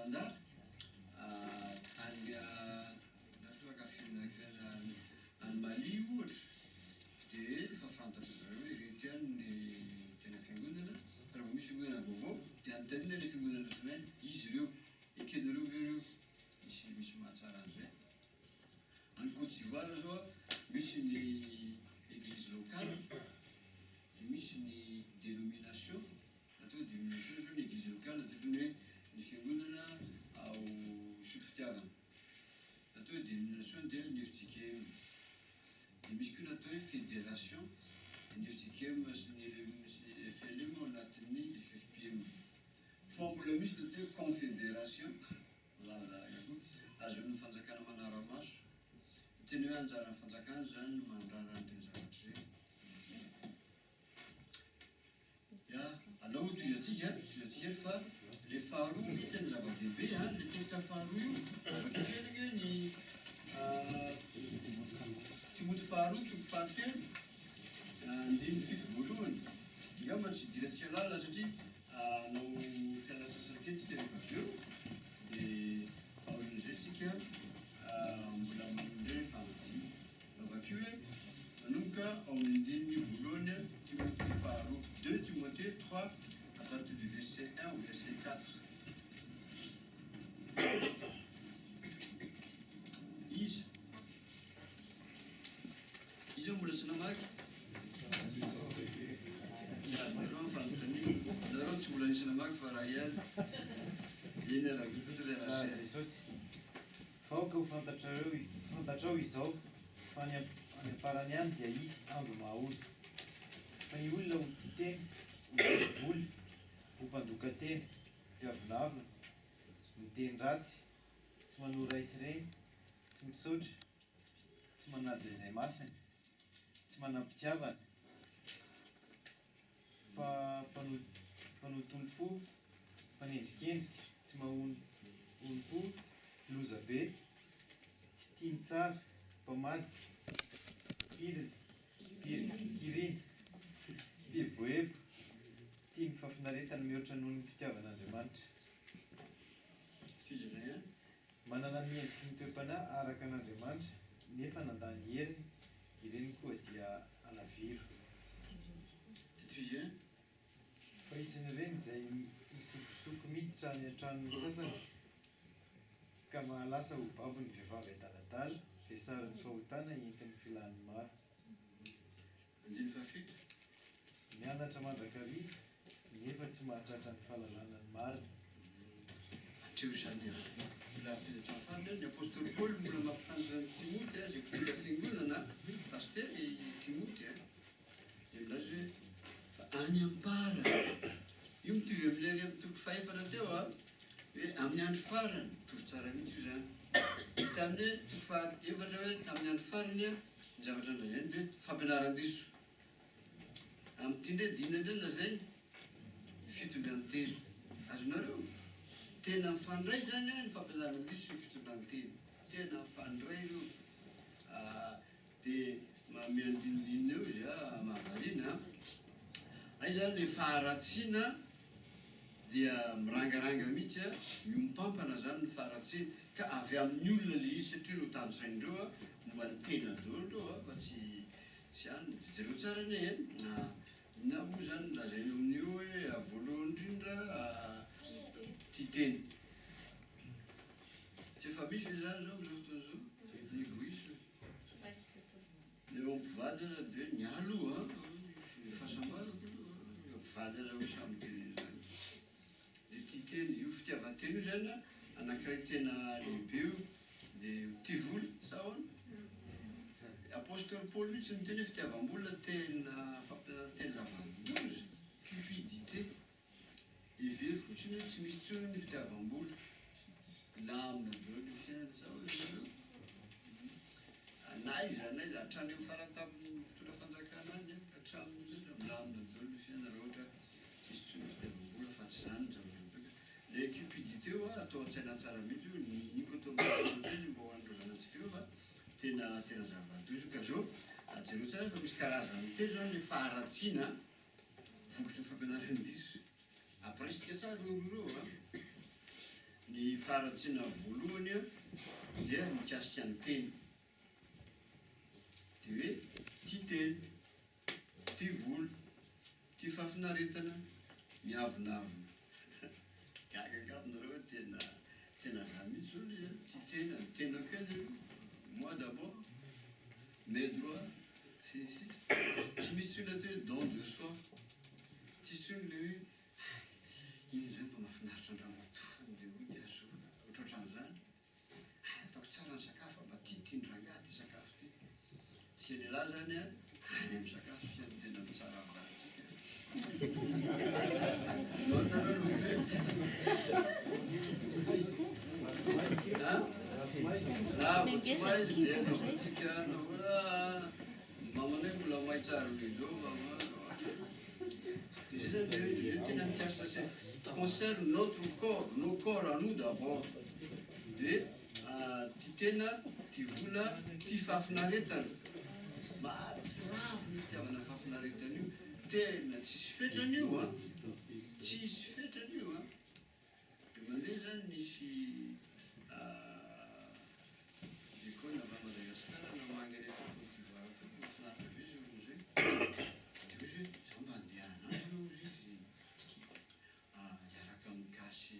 mandat anya nasoaka fianakana any Mali ohatra dia efa fantatra zareo irety ihany ny tena fiangonana raha vao misy fiangonana vaovao dia anontaniana ilay fiangonana tranainy izy ireo ekenareo ve ireo misy mahatsara an'izay. Any Côte d'Ivoire zao misy ny église locale dia misy ny dénomination atao dénomination ny église locale atao hoe ny fiangonana ao isotro fitiavana atao hoe dénomination dia ny FJKM dia misy koa natao hoe fédération ny FJKM sy ny FLM ao anatin'ny FFPM fa mbola misy natao hoe confédération lazako azo ny fanjakana manara-maso teny hoe anjaran'ny fanjakana zany mandrarany teny zavatra zay. Ya alao tozatsika fa le faharoa ny tena zava-dehibe le texte faharoa io afakeferiny ny Timothée faharoa toko fahatelo andiny fito voalohany angamba tsy idirantsika lalina satria nao fialan-tsasany tsika rehefa avy eo dia aorin'izay tsika mbola manindray rehefa amady avakeo hoe manomboka ao amin'ny andininy voalohany Timothée faharoa 2 Timothée 3 à partir du verset 1 au verset 4. Izy mbola tsy namaky nareo fanontaniana nareo tsy mbola nisy namaky fa raha ihany eny araha Jesosy faoka ho fantatrao izao fa any am-parany any dia izy andro mahaolo fa ny olona ho tia teny ho voly ho mpandoka teny mpiavonavina miteny ratsy tsy manora isy ireny tsy misaotra tsy manaja izay masina tsy manam-pitiavana mpanotolo fo mpanendrikendrika tsy mahony olo-po loza be tsy tiany tsara mpamady kirina beboebo tiany fafinaretana mihoatra noho ny fitiavan'Andriamanitra manana ny endriky ny toe-panahy araka an'Andriamanitra nefa nandany heriny ireny koa dia alaviro fa isin'ireny izay misokosoko miditra any an-tranony sasany ka mahalasa ho babo ny vehivavy adaladala vesarin'ny fahotana entin'ny filany maro mianatra mandrakariva nefa tsy mahatratra ny fahalalana ny marina atreo zany ny apôstôly Paoly mbola mampitany zany Timothée zay mbola fiangonana pastery Timothée dia milaza hoe fa any ampara io mitovy amin'ilay amin'ny toko fahefana teo hoe amin'ny andro farany mitovy tsara mihitsy io zany tamin'ny toko fahaefatra hoe amin'ny andro farany ny zavatra andrazainy dia fampianaran-diso amin'ity ndray dina indray lazainy fitondran-teny azonareo tena mifandray zany ny fampianaran-diso sy fitondran-teny tena mifandray io dia miandinindinina eo izy mahavariana ay zany le faharatsiana dia mirangaranga mihitsy miompampana zany ny faharatsiana ka avy amin'ny olona le izy satria no tandrosaindreo momba ny tena daholo fa tsy any jereo tsara ny na moa zany lazaina amin'io hoe voalohany indrindra tia teny tsy efa misy zany zao am'izao fotoana zao ny égoïsme le mpivady dia nialo fahasambarako mpivady aza hoe samy teny zany le tia teny io fitiavan-teny io zany anankiray tena lehibe io dia tia voly sahoana apôstôly Paoly mihitsy miteny hoe fitiavam-bolona tena fampianaranteny lavandozy cupidité every fotsiny hoe tsy misy tsony ny fitiavam-bola lamina daholo fiainana sahoana na izy hatrany amin'ny farany tamin'ny fotoana fanjakana any hatramin'izay milamina daholo fiainana raha ohatra tsisy tsony fitiavam-bola fa tsy zany le cupidité io atao an-tsaina tsara mihitsy io nikotomany mba hoandrovana antsika io fa tena zava-dozo ka zao jereo tsara fa misy karazany telo zany le faharatsiana vokatry ny fampianaran-diso apresika tsara reo ny faratsiana voalohany a dia mikasika ny teny dia hoe tia teny, tia volo, tia fahafinaretana, miavonavona. Gagagabonareo tena zany mihitsy olo izy tia tena, tena kely io. Moi d'abord, mes droits, tsy misy tsona teo don de soi, tsisy tsony le hoe iny zay mba mahafinaritra andramatofa dia ho diazo ohatrohatran'izany. Ataoko tsara ny sakafo mba tiany rangahy ty sakafo ty. Tsika lehilahy zany a any amin'ny sakafo sy ny tena mitsara vatsika. Izy dia naotsika mamanay mbola mahay tsara izao izy zany tena mikasa se concerne notre corps, nos corps à nous d'abord. Dia tia tena, tia vola, tia fahafinaretana. Mahatsiravo ny fitiavana fahafinaretana io. Tena tsisy fetrany io a, tsisy fetrany io a. Dia mandeha zany nisy école avy Madagasikara namangana fivarako mahafinaritra be izy olo zay. Dia hoe zaho mba andeha anazy aloha izy hiaraka mikasy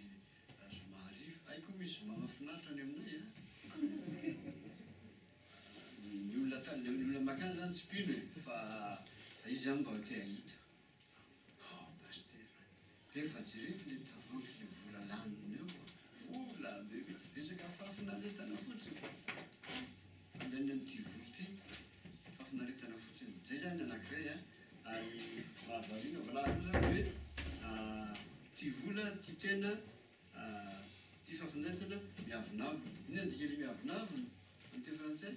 somary haiko misy zoma mahafinaritra any aminay a. Ny olona makany zany tsy pino e, fa izy zany mba te ahita. Paster, rehefa jerety le tavoangy le vola laniny eo, vola be resaka fahafinaretana fotsiny. Andehanany ty volo ty, fahafinaretana fotsiny. Zay zany anankiray a, ary mahavariana valahy io zany hoe ty vola, ty tena, ty fahafinaretana, miavonavona. Iny andikely miavonavona amin'ny teny frantsay?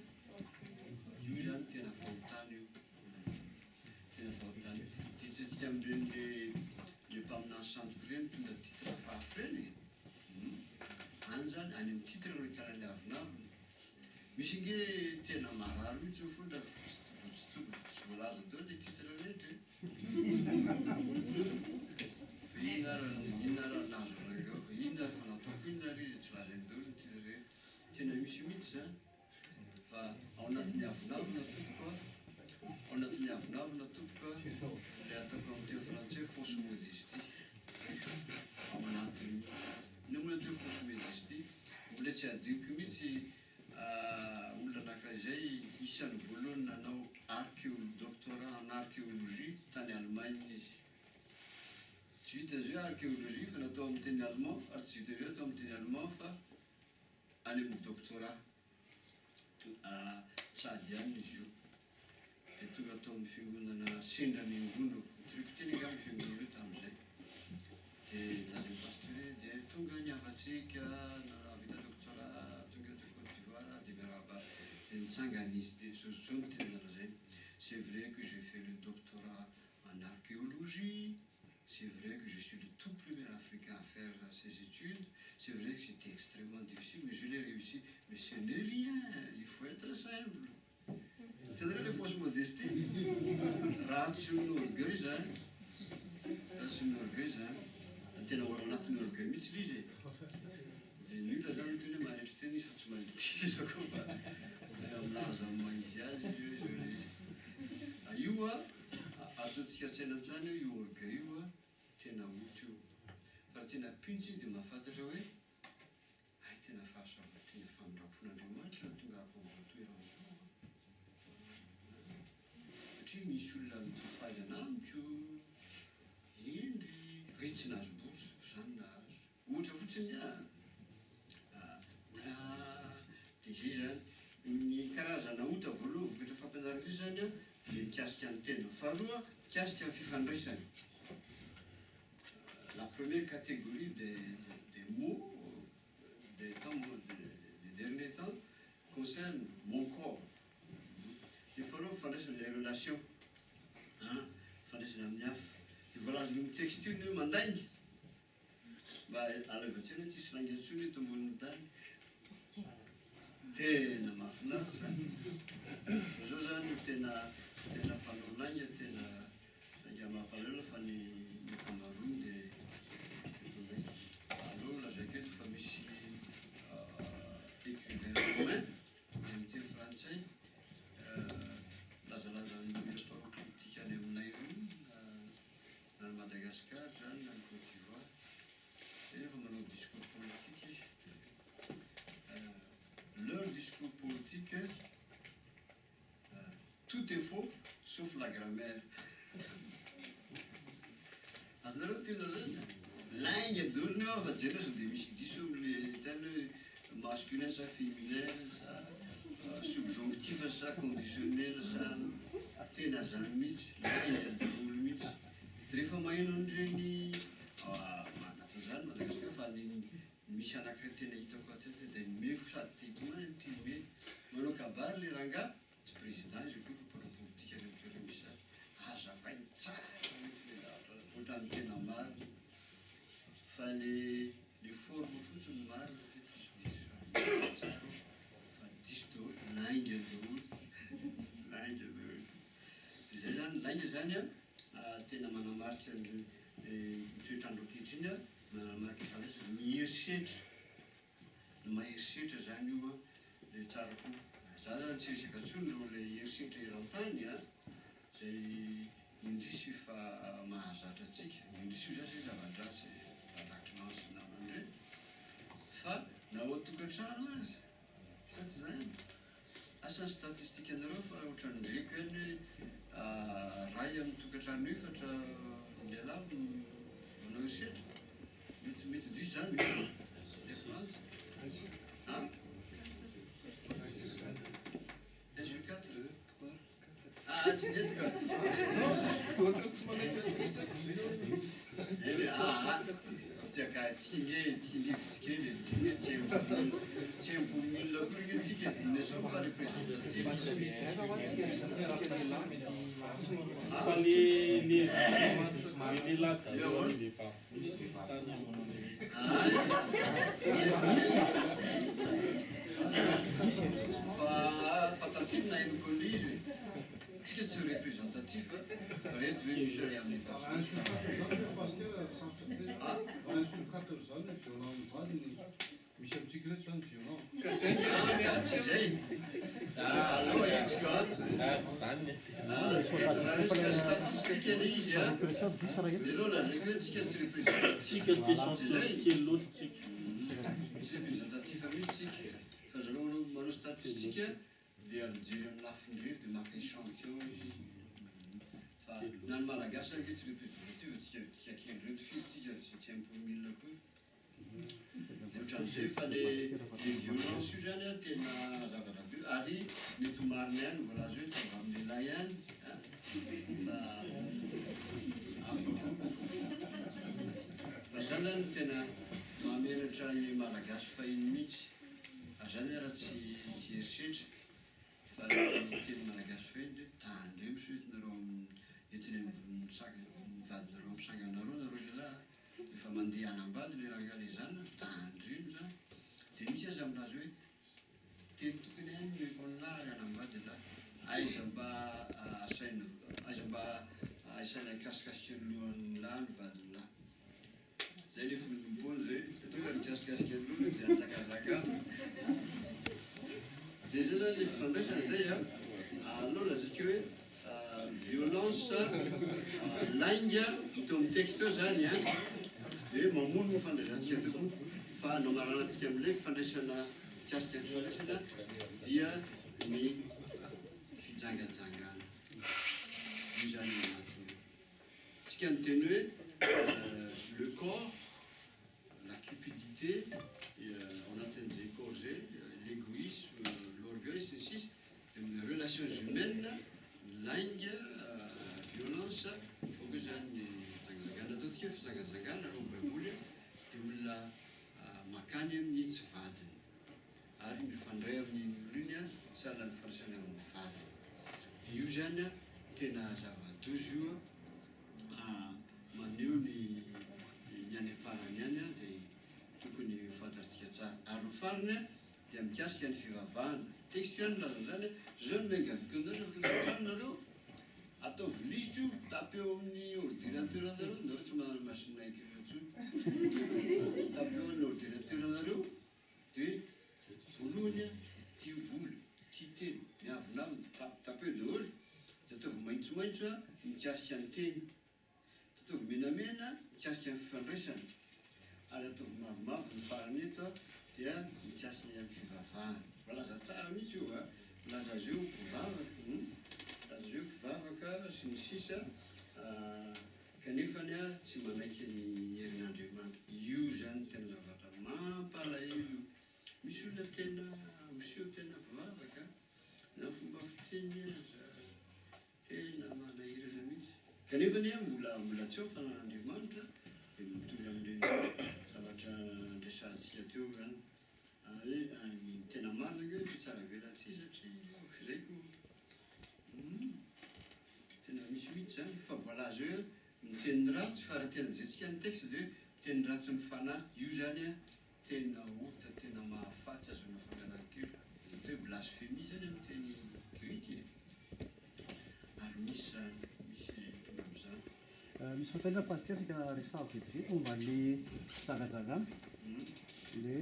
Io zany tena fahotana io. Tena fahotana io. Ditsitsika amin'ireny le mpaminany santoko ireny tonga titre fafy ireny. Any zany, any amin'ny titre no ahitana le avonavona. Misy nge tena marary mihitsy io fony raha tsy voalaza teo le titre rehetra. Inona raha nazo rangao, inona fa nataoko inona ry izy tsy lazainy daholo ny titre rehetra. Tena misy mihitsy zany. Fa ao anatin'ny avonavona tompoka, ao anatin'ny avonavona tompoka, le ataoko amin'ny teny frantsay fausse modestie. Ao anatiny, ny mbola teo fausse modestie, mbola tsy adinoko mihitsy olona anankiray zay isan'ny voalohany nanao doctorat en archéologie tany Allemagne izy. Tsy vita izy hoe archéologie fa natao amin'ny teny allemand, ary tsy vita izy hoe atao amin'ny teny allemand fa any amin'ny doctorat. Sady ihany izy io. Dia tonga atao amin'ny fiangonana sendra niangonako, triko teny angamba fiangonana io tamin'izay. Dia lazainy pasteur dia tonga niavatsika navita doctorat tonga eto Côte d'Ivoire dia miarahaba dia nitsangana izy dia zao no tena nalazainy. C'est vrai que j'ai fait le doctorat en archéologie. C'est vrai que je suis le tout premier Africain à faire ces études. C'est vrai que c'était extrêmement difficile, mais je l'ai réussi. Mais ce n'est rien, il faut être simple. C'est vrai, les fausses modesties. Ratio orgueil, hein. Ratio orgueil, hein. Tena olo anatin'ny orgueil mihitsy ilay izy e. Dia ny olona zany teny hoe maharetry teny izy fa tsy manditika izy koa mba milaza maizy azy izy hoe io a ataontsika an-tsaina an-trany io orgueil io a tena oto io. Fa tena pinitsy dia mahafantatra hoe ay tena fahasoava tena famindrapon'Andriamanitra tonga am'izao toerana izao. Satria misy olona mifahaizana amiko indry hoe tsy nahazo bourse zany nahazo. Ohatra fotsiny olona dia zay zany ny karazana ota voalohany vokatra fampianarana izy zany a dia mikasika ny tena. Faharoa mikasika ny fifandraisana. La première catégorie des mots des derniers temps concerne mon corps. Il faut faire les relations. Faire les relations. Il faut faire une texture mandagne. À la voiture, tu seras en dessous de ton montagne. Tena mahafinaritra. Zao zany tena fanonagna tena sainga mampalahelo fa ny ankamaroany dia allo lazaiko eto fa misy tout est faux sauf la grammaire. Azonareo tena zany lainga doriny ao fa jereo sao dia misy diso am'le tany hoe masculin sa féminin sa subjonctif sa conditionnel sa tena zany mihitsy lainga daholo mihitsy. De rehefa maheno an'ireny manatra zany Madagasikara fa misy anankiray tena hitako aty dia mefo sady tetomany ty me manao kabary le rangahy tsy président izy koa mpano politika rehetra misy zany azavainy tsara mihitsy le ohatrany tena maro fa le forme fotsiny maro tsara fa diso daholo lainga daholo lainga daholo. Dia zay zany lainga zany a tena manamarika toetrandro ankehitriny a manamarika fandraisana mieritreritra no maheritreritra zany io a le tsara koa. Za zany tsy resaka tsony ro le heritreritra eran-tany a zay indrisy fa mahazatra antsika indrisy io zasy zava-drasy vatakilance namany reny fa na ao atokantrano azy sa tsy zany asan'ny statistika anareo fa ohatrany ndreko any hoe ray amin'ny tokantrano efatra lehilahy manao heritreritra mety diso zany le frantsa un sur quatre tsy netiko tsaka tsinge fizikely tsempo mille koa tsika ne sont pas les représentatifs. Fa tantiny na hainoko an'izy tsika tsy représentatif reto ve misy ary amin'ny misy amitsika reto zany violent. tsy zay aloha etsika raha resaka statistika le izy a veloha lazaiko hoe tsika tsy représentatif mihitsy tsika fa zareo manao statistika dia mijery amin'ny lafindrery dia maka échantillon izy fa na ny malagasy anke tsy représentatif tsika kely reto filo tsika tsy ampony mille koa ohatran'izay fa le violence io zany a tena zava-dabe ary mety ho marina ihany voalaza hoe tsy amin'ny lehilahy ihany fa zany zany tena mamenatra ny malagasy fahiny mihitsy zany raha tsy heritreritra fa teny malagasy fahiny tandremo soetinareo etiny mivadinareo amin'ny sanganareo nareo lehilahy efa mandeha hanambady le rangahy le zany tandremo zany dia misy aza aminazy hoe teny tokony any lekolary hanambady lahy aiza mba asaina hikasikasika ny lohan'ny lahy ny vadiny lahy zay le finompony zay tonga mikasikasika ny lohany dia atsakazaka dia zay zany le fifandraisana zay a aloha lazika hoe violence lainga hita amin'ny texte eo zany a dia mamono ny fandraisantsika toko fa namaranatsika amin'ilay fifandraisana mikasika ny fifandraisana dia ny fijangajangana io zany anatiny tsika ny teny hoe le corps la cupidité au anatin'izay corps zay l'égoïsme l'orgueil sy ny sisa de relations humaines lainga violence fokoa zany zangazangana ataontsika fizangazangana reo baiboly dia olona makany amin'ny tsy vadiny ary mifandray amin'ny olo iny a sahala ny fandraisana amin'ny vadiny dia io zany a tena zava-dozy io maneho ny any am-parany any a dia tokony fantatritsika tsara ary ny farany a dia mikasika ny fivavahana texte any lazany zany zao no mengaviko anareo ataovy liste io tapeo amin'ny ordinateur anareo nareo tsy manano machine écrire tsony tapeo amin'ny ordinateur anareo dia voalohany a tia voly tia teny miavonavina tapeo daholo dia ataovy maitsomaitso a mikasika ny teny ataovy menamena mikasika ny fifandraisana ary ataovy mavomavo ny farany eto a dia mikasika amin'ny fivavahana malaza tsara mihitsy io a laza azy eo mpivavaka laza azy io mpivavaka sy ny sisa kanefany a tsy manaiky ny herin'Andriamanitra. Io zany tena zavatra mampalahelo. Misy olona tena miseho tena mpivavaka na fomba fiteny aza tena manahirana mihitsy. Kanefany a mbola tsy ao fanan'Andriamanitra dia mitoly amin'ireny zavatra andresantsika teo zany. Hoe tena marina hoe tsy tsara velantsy satria zaiko tena misy mihitsy zany. Fa voilà zao hoe miteny ratsy faratean'izay tsika ny texte dia hoe miteny ratsy mifanahy. Io zany a tena ohatra tena mahafatsy azona fanganan-kely. Hoe blasphémie zany amin'ny teny grika. Ary misy zany, misy tonga amin'izany. Misy fatena pasitera resahako vetivety momba le zagazagana. Le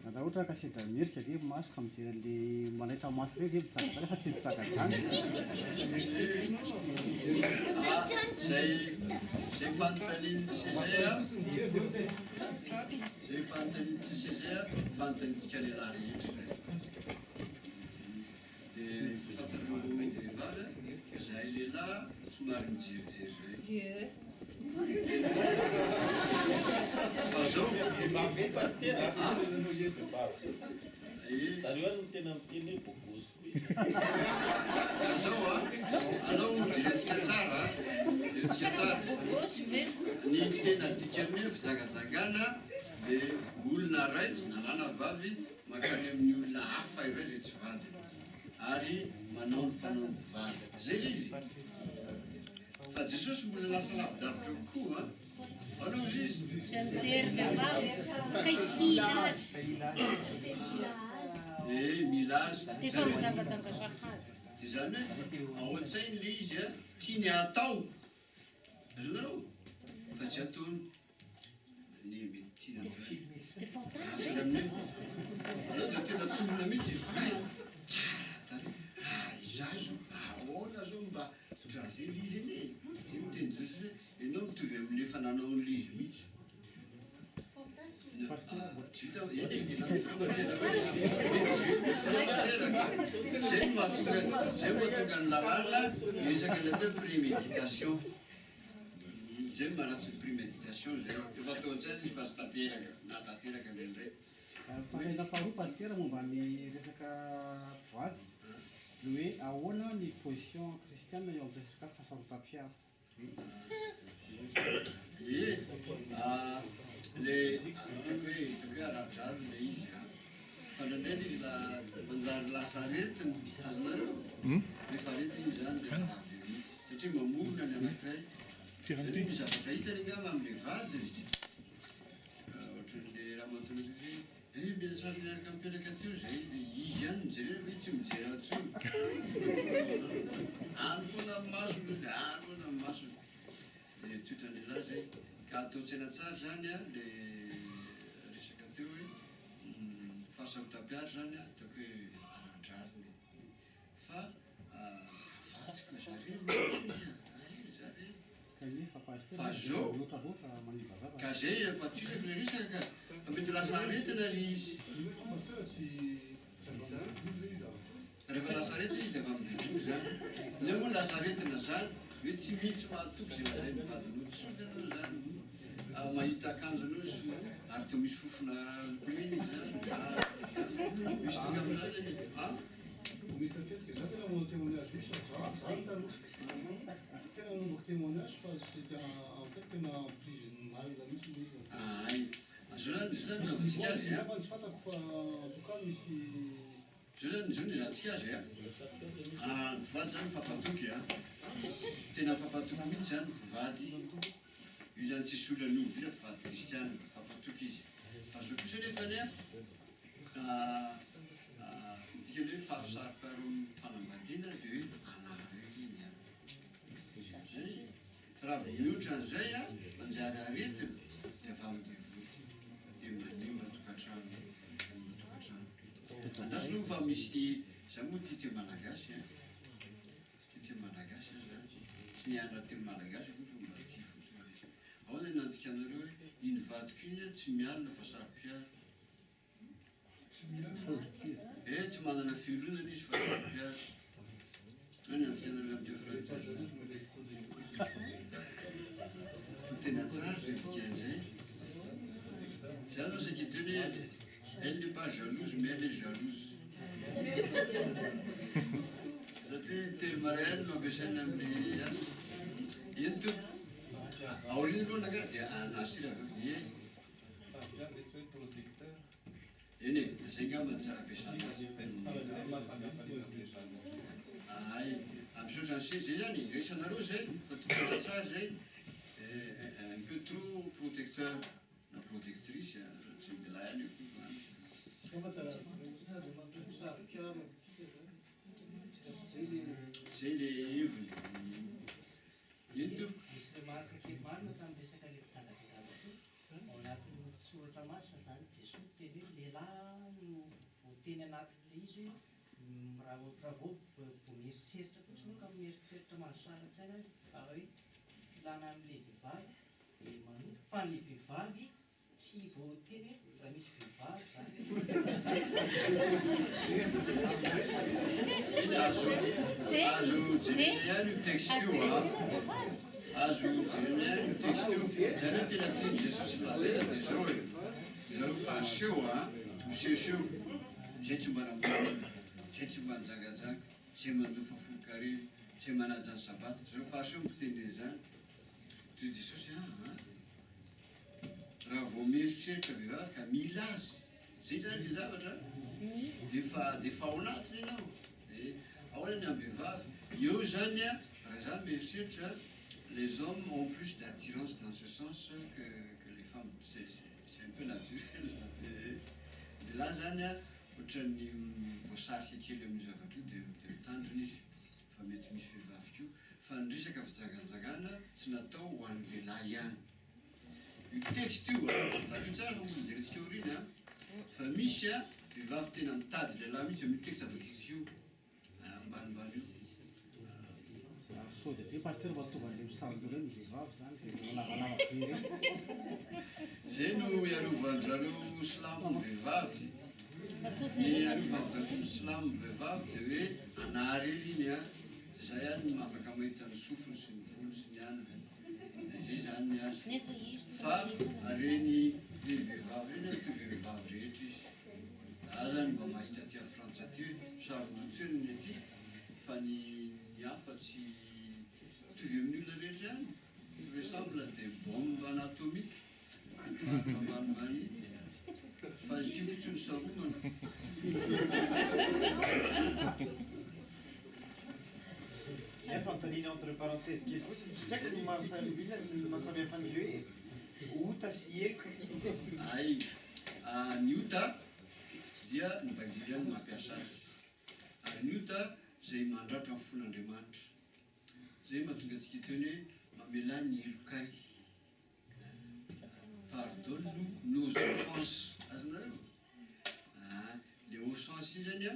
raha ohatra ka sendra merika dia maso ka mijery an'le manaitra maso ireny dia mijagajana fa tsy mijagajana. Zay fanontaniany Sezea, zay fanontaniany Sezea, fanontaniantsika lehilahy rehetra zay. Dia fantareo vehivavy zahay lehilahy somary mijerijery zay. Fa zao zareo any tena miteny hoe bokosy zao alao jerentsika tsara, jerentsika tsara. Ny tena dikan'ny hoe fizagazagana dia olona raiky na lana vavy mankany amin'ny olona hafa iray ilay tsy vady ary manao ny fanao ny mpivady. Zay ilay izy. Fa Jesosy mbola lasa lavidavitra kokoa. Anao izy mila azy. Dia zany hoe ao an-tsainy ilay izy a tiany atao. Azonareo fa tsy ataony. Ny mety tiany atao. Alao dia tena tsomona mihitsy. Tsara tare. Izaho zao ahoana zao mba ohatran'izay ilay izy eny e. Zay miteny Jesosy hoe ianao mitovy amin'ilay fananaon'ilay izy mihitsy. Zay mahatonga ny lalàna resaka ilay hoe préméditation. Zay maratsy préméditation zay. Efa atao an-tsaina izy fa sy tanteraka na tanteraka indraindray. Fanaina faharoa pasitera momba ny resaka mpivady. Le hoe ahoana ny position kristianina eo amin'ny resaka fahasarotam-piaro. Le hoe aradraro le izy a fandraindray izy manjary lasa aretina azonareo rehefa aretina izy zany dia ravy mihitsy satria mamorona ny anankiray. Zany misy zavatra hitany angamba amin'ilay vady ohatran'le raha mantona hoe miantsara miaraka mipetraka teo zay dia izy ihany mijery fa tsy mijery atsony any foana amin'ny masony dia any foana amin'ny masony. Dia tsotranylahy zay ka atao tsaina tsara zany a le resaka teo hoe fahasarotam-piaro zany a ataoko hoe aradrariny fa tafatoka zareo zareo. Fa zao ka zay efa tsisako le resaka fa mety lasa aretina le izy. Rehefa lasa aretina izy dia efa miditroky zany. Ilay moa lasa aretina zany hoe tsy mihitsy mahatoky zay mazay mivadinao tsotra anao zany. Mahita akanjo anao ary toa misy fofona lokomena izy zany. Misy tonga amin'izany zany. Zao zany izantsika azy a mpivady zany fampatoky a tena fampatoky mihitsy zany mpivady. Io zany tsisy olona nobila mpivady kristiana fampatoky izy. Fa zao kosa nefany a midika hoe fahasarikaro fanambadiana dia hoe anaretiny a zay. Fa raha mihoatra an'izay a manjary aretina dia efa midevoly dia manimba tokantrano. Andazy aloha fa misy za moa tia teo malagasy a tia malagasy a zany tsy nianatra teo malagasy koa fa mba tia fotsiny. Ahoana nantika anareo hoe iny vadiko iny a tsy mialina fa sarom-piaro. Tsy manana fiolonana izy fa sarom-piaro. Zany antikanareo am'teo frantsay. Tena tsara zay dikan'izay. Zany aloha sakiteny hoe elle n'est pas jalouse mais elle est jalouse. Satria teny mariany no ampiasaina amin'ny ino to aoriana aloha naka dia anasira avy eo eny e zay ngamba ny tsara ampiasana ay ampisaotra ny se zay zany resanareo zay fa tokana tsara zay un peu trop protecteur na protectrice tsy mila any io zay le heviny ino to misy remarque kely marina tamin'ny resaka le fitsangatsangana ao anatin'ny soratra masina zany Jesosy teny hoe lehilahy no voateny anatin'le izy hoe raha vao mieritreritra fotsiny ka mieritreritra mahasoaran-tsaina hoe filana amin'le vehivavy dia manoto fa ny vehivavy tsy voateny hoe raha misy vehivavy zany iny azo jerena ihany io texte io azo jerena ihany io texte io zany hoe tena tiany Jesosy lazaina dia zao hoe zareo faseho misehoseho zay tsy mba nambola zay tsy mba nijangajanga zay mandofa folokare zay manaja ny sabata zareo faseho mpitendry zany toy Jesosy raha vao mieritreritra vehivavy ka mila azy zay zany le zavatra defa ao anatiny ianao ahoana ny amin'ny vehivavy eo zany a raha zany mieritreritra les hommes ont plus d'attirance dans ce sens que les femmes c'est un peu naturel de là zany a ohatran'ny voasarika kely amin'ny zavatra io dia mitandrina izy fa mety misy vehivavy ko fa ny resaka fijanganjangana tsy natao ho an'ny lehilahy ihany io texte io vatro tsara fa mbola jerentsika oriny fa misy a vehivavy tena mitady lehilahy mihitsy amin'ny texte avakitsika io ambanimbany io sao dia zay pasteur mba tongan'le misanjo reny ny vehivavy zany dia lavalava be reny zay no iarovan'zareo silamo vehivavy ny iarovan'zareo silamo vehivavy dia hoe anary ely iny a zay any no afaka mahita ny sofiny sy ny volo sy ny aniny zay zany ny azy fa reny le vehivavy reny to vehivavy rehetra izy zany mba mahita ty frantsa ty hoe sarondotsy ny aty fa ny hafa tsy tovy amin'ny olona rehetra any ressemble des bombes anatomiques famanimbany fa ty fotsiny saromana Nefa entre parenthèses kely fotsiny tsy haiko ny mahasamihafa an'le hoe ota sy elika ay ny ota dia ny baiboly any mampiasa azy ary ny ota zay mandratra amin'ny fon'Andriamanitra zay mahatonga antsika teny hoe mamela ny elokay pardonne-nous nos offenses azonareo le offense iny zany a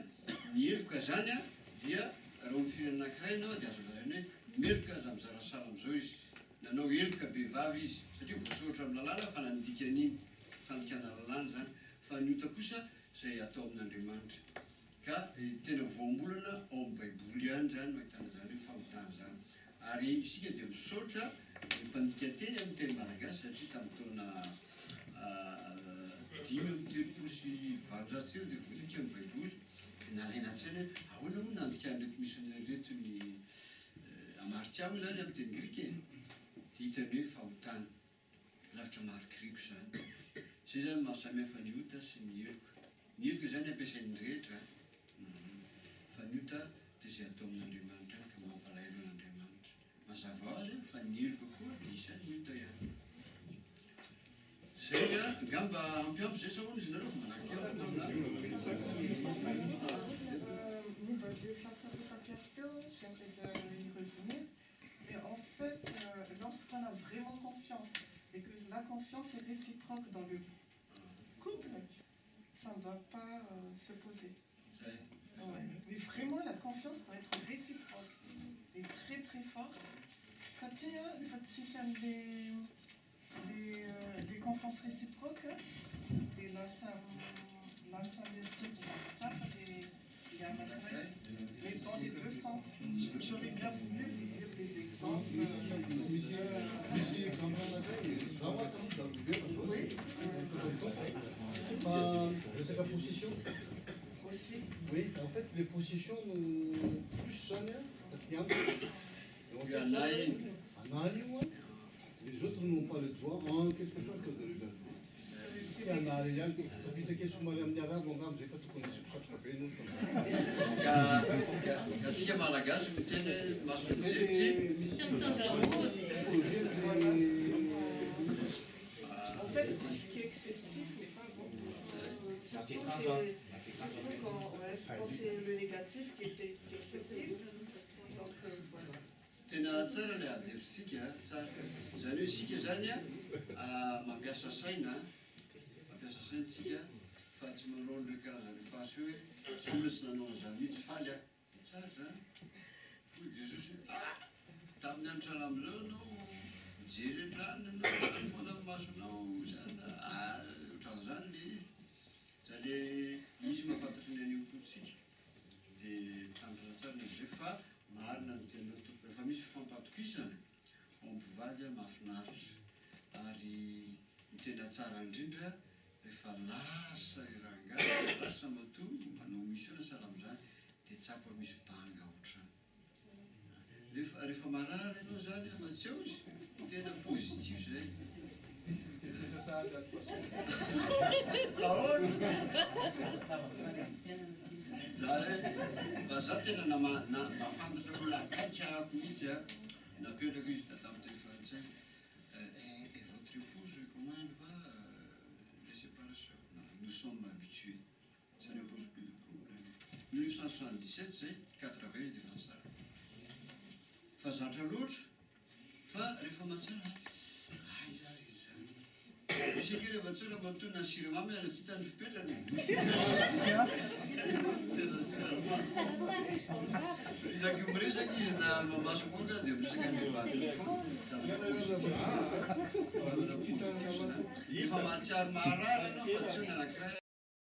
ny eloka zany a dia raha mifirana anankiray anao dia azo lazany hoe meloka aza mizara sala am'izao izy nanao eloka behivavy izy satria voasoratra amin'ny lalàna fa nandika an'iny fandikana lalàna zany fa ny ota kosa zay atao amin'Andriamanitra ka tena voambolana ao amin'ny baiboly ihany zany no ahitana zany hoe famotana zany ary isika dia misaotra mipandika teny amin'ny teny malagasy satria tamin'ny taona 5 sy 20 tseo dia voalika amin'ny baiboly nalaina an-tsaina ahoana moa nandikan'reto missionnaire reto ny amaritsiamo zany amin'ny teny grika dia hitany hoe fahotana lavitra marikriko zany zay zany mahasamihafa ny ota sy ny eloka zany ampiasain'ny rehetra fa ny ota dia zay atao amin'Andriamanitra ka mampalahelo an'Andriamanitra mazava ho azy fa ny eloka koa isan'ny ota ihany zay a ngamba ampiampy zay sahoana izy nareo fa manaky Nous, face à ce patriarcat, j'aimerais y revenir. Et en fait, lorsqu'on a vraiment confiance et que la confiance est réciproque dans le couple, ça ne doit pas se poser. Ouais. Mais vraiment, la confiance doit être réciproque et très très forte. Ça tient, en fait, si c'est des confiances réciproques, et là, ça vient de il y a un intérêt, mais dans les deux sens. Je resaka possession. aussi. Oui, en fait, les possessions, plus zany a, taty amiko. Io anahy iny. Anahy io a, les autres n'ont pas le droit, en quelque sorte, de regarder. C'est Ty anahy excessif. ihany, tafitaka somary amin'ny arabo angamba zay fa tokony asiko satroka be no. Ka atsika malagasy miteny hoe maso mijery. En fait, tout ce qui est excessif n'est pas bon. Surtout quand c'est le négatif qui est excessif. Donc voilà. Tena tsara le adevitsika tsara. Zany hoe isika zany a mampiasa saina tsika fa tsy manao an'ireo karazany fasy hoe tsy olona tsy nanao an'izany mihitsy faly a. Tsara zany. Hoy Jesosy tamin'ny andro salamizao anao mijery an-drano anao foana amin'ny masonao zany ohatran'izany le izy. Zany misy mahafantatra ny anio kotsika. Dia tanjona tsara ny fa marina ny teninao tompo rehefa misy fifampatokisana ompivady mahafinaritra ary ny tena tsara indrindra rehefa lasa rangahy lasa matoa manao mission salamizany dia tsapo misy banga ohatrany. Rehefa marary ianao zany fa tsy eo izy tena positif zay. Fa za tena mahafantatra olona akaiky ahako mihitsy a napetrako izy da tamin'ny teny frantsay votre épouse comment elle va les séparations non, nous sommes habitués ça ne pose plus de problème 1977 zay 80 dia fa tsara fa zatra loatra fa rehefa matsara zary izy zany misy ake rehefa tsara matonona ny siramamy ala tsy hitany fipetrany isaky miresaky izy na mamasokoloka dia miresaka mivadiny fo efa mahatsiaro maharary fa tsy ho ny anankiray